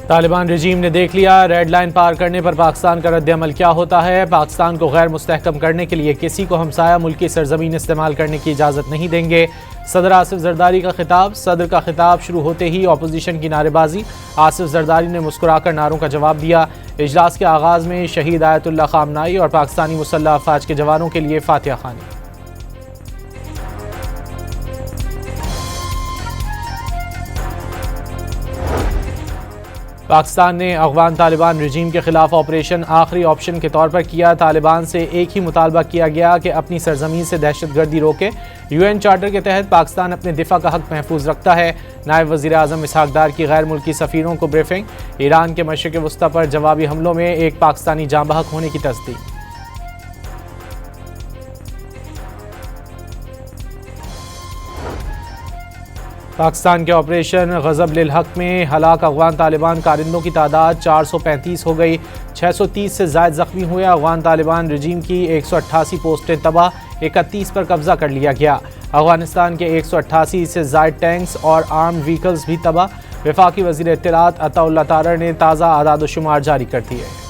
तालिबान रजीम ने देख लिया, रेड लाइन पार करने पर पाकिस्तान का रद्द-ए-अमल क्या होता है। पाकिस्तान को गैर मुस्तहकम करने के लिए किसी को हमसाया मुल्क की सरजमीन इस्तेमाल करने की इजाज़त नहीं देंगे। सदर आसिफ जरदारी का खिताब। सदर का खिताब शुरू होते ही अपोजिशन की नारेबाजी। आसिफ जरदारी ने मुस्कुराकर नारों का जवाब दिया। इजलास के आगाज़ में शहीद आयतुल्लाह खामनाई और पाकिस्तानी मुसल्लह अफवाज के जवानों के लिए फातिहा खानी। पाकिस्तान ने अफगान तालिबान रजीम के खिलाफ ऑपरेशन आखिरी ऑप्शन के तौर पर किया। तालिबान से एक ही मुतालबा किया गया कि अपनी सरजमीन से दहशतगर्दी रोके। UN चार्टर के तहत पाकिस्तान अपने दिफा का हक महफूज रखता है। नायब वज़ीर आज़म इसहाक डार की गैर मुल्की सफ़ीरों को ब्रीफिंग। ईरान के मशरिक़ वस्ता पर जवाबी हमलों में एक पाकिस्तानी जाँ बहक होने की तस्दीक। पाकिस्तान के ऑपरेशन गज़ब लिल हक में हलाक अफगान तालिबान कारिंदों की तादाद 435 हो गई। 630 से ज़ायद ज़ख्मी हुए। अफगान तालिबान रजीम की 188 पोस्टें तबाह, 31 पर कब्जा कर लिया गया। अफगानिस्तान के 188 से ज़ायद टैंक्स और आर्म्ड व्हीकल्स भी तबाह। वफाकी वज़ीर इत्तलात अताउल्लाह तारर ने ताज़ा आदाद-ओ-शुमार जारी कर दिए।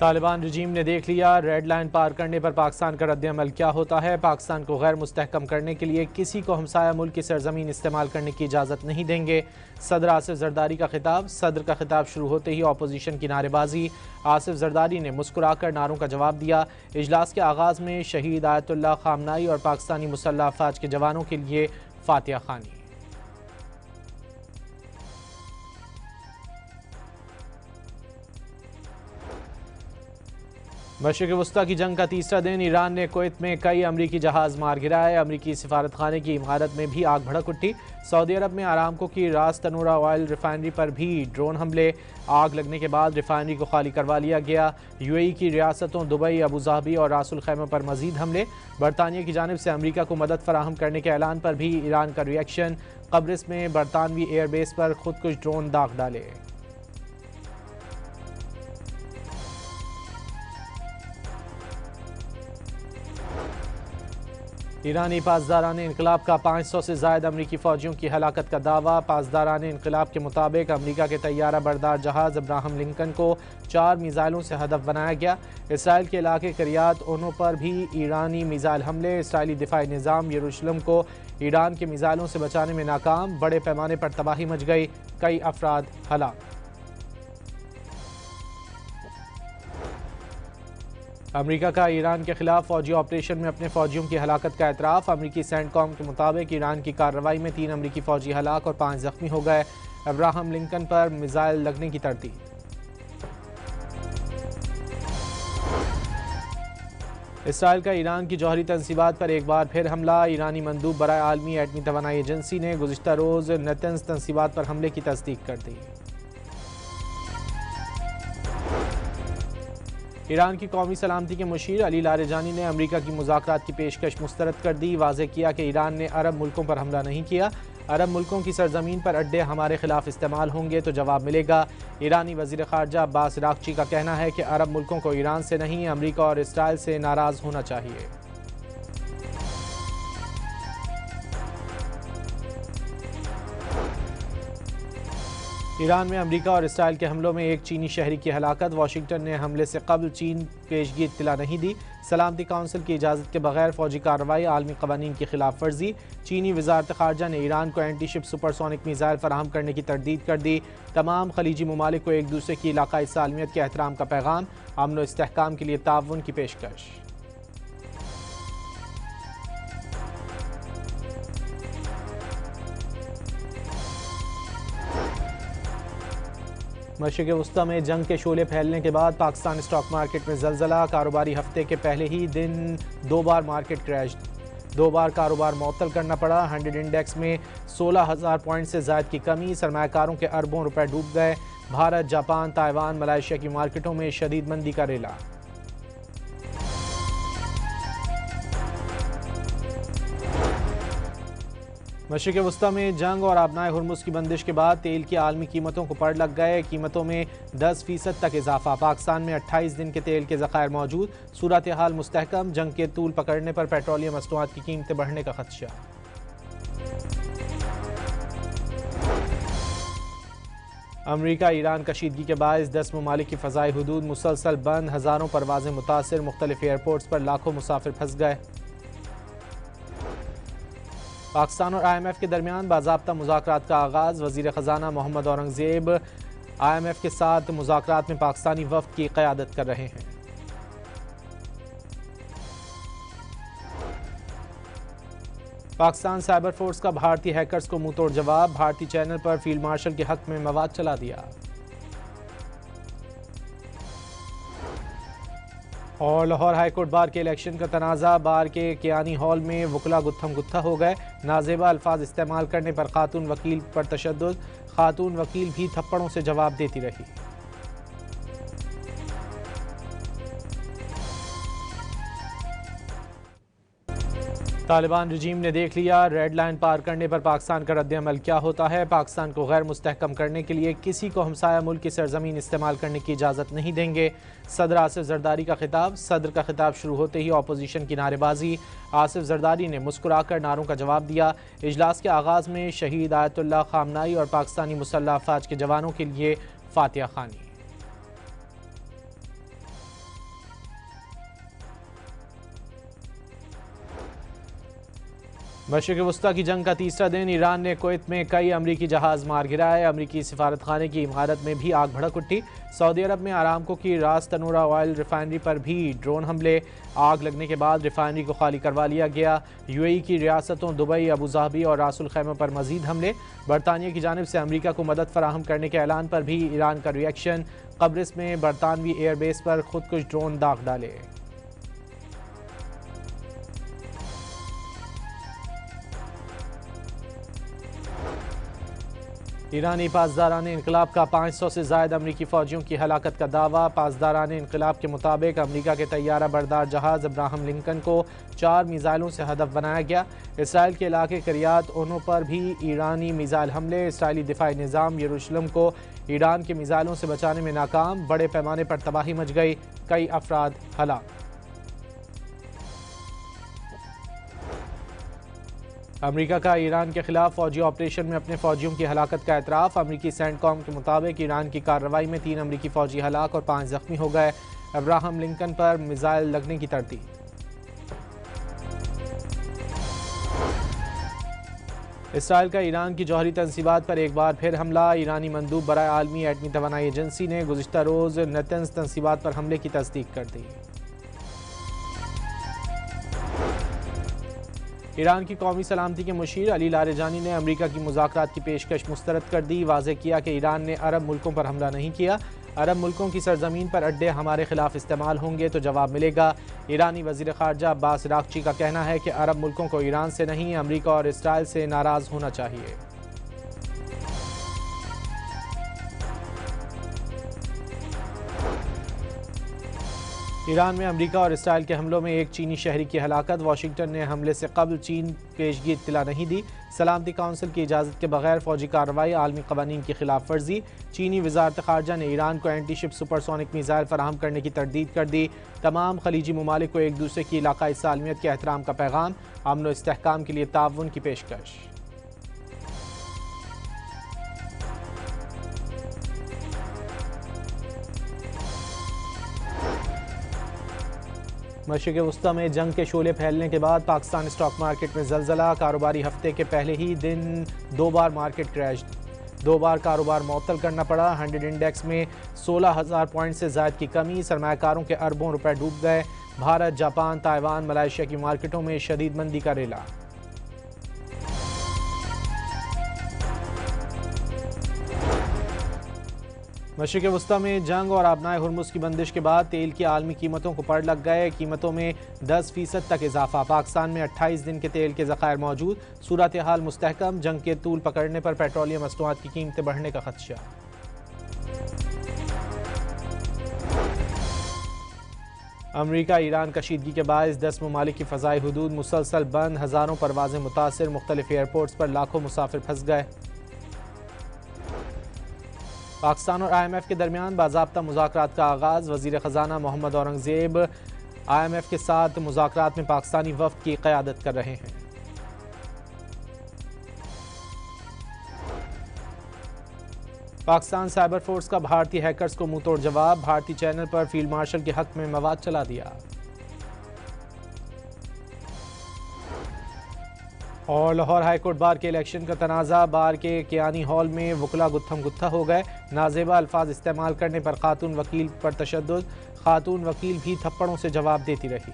तालिबान रजीम ने देख लिया, रेड लाइन पार करने पर पाकिस्तान का रद्द-ए-अमल क्या होता है। पाकिस्तान को गैर मुस्तहकम करने के लिए किसी को हमसाया मुल्क की सरजमीन इस्तेमाल करने की इजाज़त नहीं देंगे। सदर आसिफ जरदारी का खिताब। सदर का खिताब शुरू होते ही अपोजिशन की नारेबाजी। आसिफ जरदारी ने मुस्कुराकर नारों का जवाब दिया। इजलास के आगाज़ में शहीद आयतुल्लाह खामनाई और पाकिस्तानी मुसल्लह अफवाज के जवानों के लिए फातिहा खानी। मशरिक़ वस्ता की जंग का तीसरा दिन। ईरान ने कुवैत में कई अमरीकी जहाज़ मार गिराए। अमरीकी सिफारतखाने की इमारत में भी आग भड़क उठी। सऊदी अरब में आरामको की रास तनूरा ऑयल रिफाइनरी पर भी ड्रोन हमले। आग लगने के बाद रिफाइनरी को खाली करवा लिया गया। UAE की रियासतों दुबई, अबू धाबी और रासुल खैमा पर मजीद हमले। बरतानिया की जानिब से अमरीका को मदद फराहम करने के ऐलान पर भी ईरान का रिएक्शन। कब्रिस में बरतानवी एयरबेस पर खुदकुश ड्रोन दाग डाले। ईरानी पासदारान इनकलाब का 500 से ज़ायद अमरीकी फ़ौजियों की हलाकत का दावा। पासदारान इनकलाब के मुताबिक अमरीका के तैयारा बरदार जहाज़ अब्राहम लिंकन को 4 मिसाइलों से हदफ बनाया गया। इसराइल के इलाके किर्यात ओनो पर भी ईरानी मिसाइल हमले। इसराइली दिफाई निज़ाम यरूशलेम को ईरान के मिसाइलों से बचाने में नाकाम। बड़े पैमाने पर तबाही मच गई, कई अफराद हलाक। अमरीका का ईरान के खिलाफ फौजी ऑपरेशन में अपने फौजियों की हलाकत का एतराफ़। अमरीकी सेंटकॉम के मुताबिक ईरान की कार्रवाई में 3 अमरीकी फौजी हलाक और 5 जख्मी हो गए। अब्राहम लिंकन पर मिसाइल लगने की तरतीब। इसराइल का ईरान की जौहरी तंसीबात पर एक बार फिर हमला। ईरानी मंदूब बराए आलमी एटमी तवानाई एजेंसी ने गुज़िश्ता रोज़ नेतन्स तंसीबात पर हमले की तस्दीक कर दी। ईरान की कौमी सलामती के मुशीर अली लारेजानी ने अमरीका की मुज़ाकरात की पेशकश मुस्तरद कर दी। वाज़ेह किया कि ईरान ने अरब मुल्कों पर हमला नहीं किया। अरब मुल्कों की सरजमीन पर अड्डे हमारे खिलाफ इस्तेमाल होंगे तो जवाब मिलेगा। ईरानी वज़ीर ख़ारजा अब्बास रागची का कहना है कि अरब मुल्कों को ईरान से नहीं, अमरीका और इसराइल से नाराज़ होना चाहिए। ईरान में अमरीका और इसराइल के हमलों में एक चीनी शहरी की हलाकत। वाशिंगटन ने हमले से कबल चीन पेशगी इत्तला नहीं दी। सलामती काउंसिल की इजाज़त के बगैर फौजी कार्रवाई आलमी कवानीन की खिलाफ वर्जी। चीनी वजारत ख़ारजा ने ईरान को एंटी शिप सुपरसोनिक मिसाइल फराहम करने की तरदीद कर दी। तमाम खलीजी ममालिक को एक दूसरे की इलाकाई सालमियत के एहतराम का पैगाम। अमन व इस्तेहकाम के लिए ताउन की पेशकश। मशरिक़ वस्ता में जंग के शोले फैलने के बाद पाकिस्तान स्टॉक मार्केट में ज़लज़ला। कारोबारी हफ्ते के पहले ही दिन 2 बार मार्केट क्रैश, 2 बार कारोबार मुअत्तल करना पड़ा। 100 इंडेक्स में 16,000 पॉइंट से ज़ायद की कमी। सरमायाकारों के अरबों रुपए डूब गए। भारत, जापान, ताइवान, मलेशिया की मार्केटों में शदीद मंदी का रेला। मशरिक़ वस्ता में जंग और आबनाए हुर्मुज़ की बंदिश के बाद तेल की आलमी कीमतों को पड़ लग गए। कीमतों में 10% तक इजाफा। पाकिस्तान में 28 दिन के तेल के ज़खायर मौजूद। सूरत हाल मुस्तहकम। जंग के तूल पकड़ने पर पेट्रोलियम मसनूआत की कीमतें बढ़ने का खदशा। अमरीका ईरान कशीदगी के बायस 10 ममालिक की फ़ज़ाई हुदूद मुसलसल बंद, हज़ारों परवाज़ें मुतासिर, मुख्तलिफ एयरपोर्ट्स पर लाखों मुसाफिर फंस गए। पाकिस्तान और IMF के दरमियान बाज़ाब्ता मुज़ाकरात का आगाज़, वज़ीर ख़जाना मोहम्मद औरंगज़ेब IMF के साथ मुज़ाकरात में पाकिस्तानी वफ़द की क़यादत कर रहे हैं। पाकिस्तान साइबर फोर्स का भारतीय हैकर्स को मुंह तोड़ जवाब, भारतीय चैनल पर फील्ड मार्शल के हक में मवाद चला दिया। और लाहौर हाईकोर्ट बार के इलेक्शन का तनाज़ा, बार के कियानी हॉल में वकला गुत्थम गुत्था हो गए। नाजेबा अल्फाज इस्तेमाल करने पर खातून वकील पर तशद्दुद, खातून वकील भी थप्पड़ों से जवाब देती रही। तालिबान रजीम ने देख लिया, रेड लाइन पार करने पर पाकिस्तान का रद्द-ए-अमल क्या होता है। पाकिस्तान को गैर मुस्तहकम करने के लिए किसी को हमसाया मुल्क की सरजमीन इस्तेमाल करने की इजाज़त नहीं देंगे। सदर आसिफ जरदारी का खिताब, सदर का खिताब शुरू होते ही अपोजिशन की नारेबाजी। आसिफ जरदारी ने मुस्कुराकर नारों का जवाब दिया। इजलास के आगाज़ में शहीद आयतुल्लाह खामनाई और पाकिस्तानी मुसल्लह अफवाज के जवानों के लिए फातिहा खानी। मशरिक़ वस्ता की जंग का तीसरा दिन, ईरान ने कुवैत में कई अमरीकी जहाज़ मार गिराए। अमरीकी सिफारत खाने की इमारत में भी आग भड़क उठी। सऊदी अरब में आरामको की रास तनूरा ऑयल रिफाइनरी पर भी ड्रोन हमले। आग लगने के बाद रिफाइनरी को खाली करवा लिया गया। UAE की रियासतों दुबई, अबू धाबी और रासुल खैमा पर मजीद हमले। बरतानिया की जानिब से अमरीका को मदद फराहम करने के ऐलान पर भी ईरान का रिएक्शन। कब्रिस में बरतानवी एयरबेस पर खुदकुश ड्रोन दाग डाले। ईरानी पासदारान इनकलाब का 500 से ज़ायद अमरीकी फ़ौजियों की हलाकत का दावा। पासदारान इनकलाब के मुताबिक अमरीका के तैयारा बरदार जहाज़ अब्राहम लिंकन को 4 मिसाइलों से हदफ बनाया गया। इसराइल के इलाके करियात ओनो पर भी ईरानी मिसाइल हमले। इसराइली दिफाई निज़ाम यरूशलेम को ईरान के मिसाइलों से बचाने में नाकाम। बड़े पैमाने पर तबाही मच गई, कई अफराद हलाक। अमरीका का ईरान के खिलाफ फौजी ऑपरेशन में अपने फौजियों की हलाकत का एतराफ़। अमरीकी सेंटकॉम के मुताबिक ईरान की कार्रवाई में 3 अमरीकी फौजी हलाक और 5 जख्मी हो गए। अब्राहम लिंकन पर मिसाइल लगने की तरतीब। इसराइल का ईरान की जौहरी तंसीबात पर एक बार फिर हमला। ईरानी मंदूब बराए आलमी एटमी तवानाई एजेंसी ने गुज़िश्ता रोज़ नेतन्स तंसीबात पर हमले की तस्दीक कर दी। ईरान की कौमी सलामती के मुशीर अली लारेजानी ने अमरीका की मुज़ाकरात की पेशकश मुस्तरद कर दी। वाज़ेह किया कि ईरान ने अरब मुल्कों पर हमला नहीं किया। अरब मुल्कों की सरजमीन पर अड्डे हमारे खिलाफ इस्तेमाल होंगे तो जवाब मिलेगा। ईरानी वज़ीर ख़ारजा अब्बास रागची का कहना है कि अरब मुल्कों को ईरान से नहीं, अमरीका और इसराइल से नाराज़ होना चाहिए। ईरान में अमरीका और इसराइल के हमलों में एक चीनी शहरी की हलाकत। वाशिंगटन ने हमले से कबल चीन पेशगी इत्तला नहीं दी। सलामती काउंसिल की इजाज़त के बगैर फौजी कार्रवाई आलमी कवानीन की खिलाफ वर्जी। चीनी वजारत ख़ारजा ने ईरान को एंटी शिप सुपरसोनिक मिसाइल फराहम करने की तरदीद कर दी। तमाम खलीजी ममालिक को एक दूसरे की इलाकाई सालमियत के एहतराम का पैगाम, अमन व इस्तेहकाम के लिए ताउन की पेशकश। मशरिक़ वस्ता में जंग के शोले फैलने के बाद पाकिस्तान स्टॉक मार्केट में ज़लज़ला। कारोबारी हफ्ते के पहले ही दिन 2 बार मार्केट क्रैश, 2 बार कारोबार मुअत्तल करना पड़ा। 100 इंडेक्स में 16,000 पॉइंट से ज़ायद की कमी। सरमायाकारों के अरबों रुपए डूब गए। भारत, जापान, ताइवान, मलेशिया की मार्केटों में शदीद मंदी का रेला। मशरिक़ वस्ता में जंग और आबनाए हुर्मुज़ की बंदिश के बाद तेल की आलमी कीमतों को पड़ लग गए। कीमतों में 10% तक इजाफा। पाकिस्तान में 28 दिन के तेल के ज़खायर मौजूद। सूरत हाल मुस्तहकम। जंग के तूल पकड़ने पर पेट्रोलियम मसनूआत की कीमतें बढ़ने का खदशा। अमरीका ईरान कशीदगी के बायस 10 ममालिक की फ़ज़ाई हुदूद मुसलसल बंद, हज़ारों परवाज़ें मुतासिर, मुख्तलिफ एयरपोर्ट्स पर लाखों मुसाफिर फंस गए। पाकिस्तान और IMF के दरमियान बाज़ाब्ता मुज़ाकरात का आगाज़, वज़ीर ख़जाना मोहम्मद औरंगज़ेब IMF के साथ मुज़ाकरात में पाकिस्तानी वफ़द की क़यादत कर रहे हैं। पाकिस्तान साइबर फोर्स का भारतीय हैकर्स को मुंहतोड़ जवाब, भारतीय चैनल पर फील्ड मार्शल के हक में मवाद चला दिया। और लाहौर हाईकोर्ट बार के इलेक्शन का तनाज़ा, बार के कियानी हॉल में वकला गुत्थम गुत्था हो गए। नाजेबा अल्फाज इस्तेमाल करने पर खातून वकील पर तशद्दुद, खातून वकील भी थप्पड़ों से जवाब देती रही।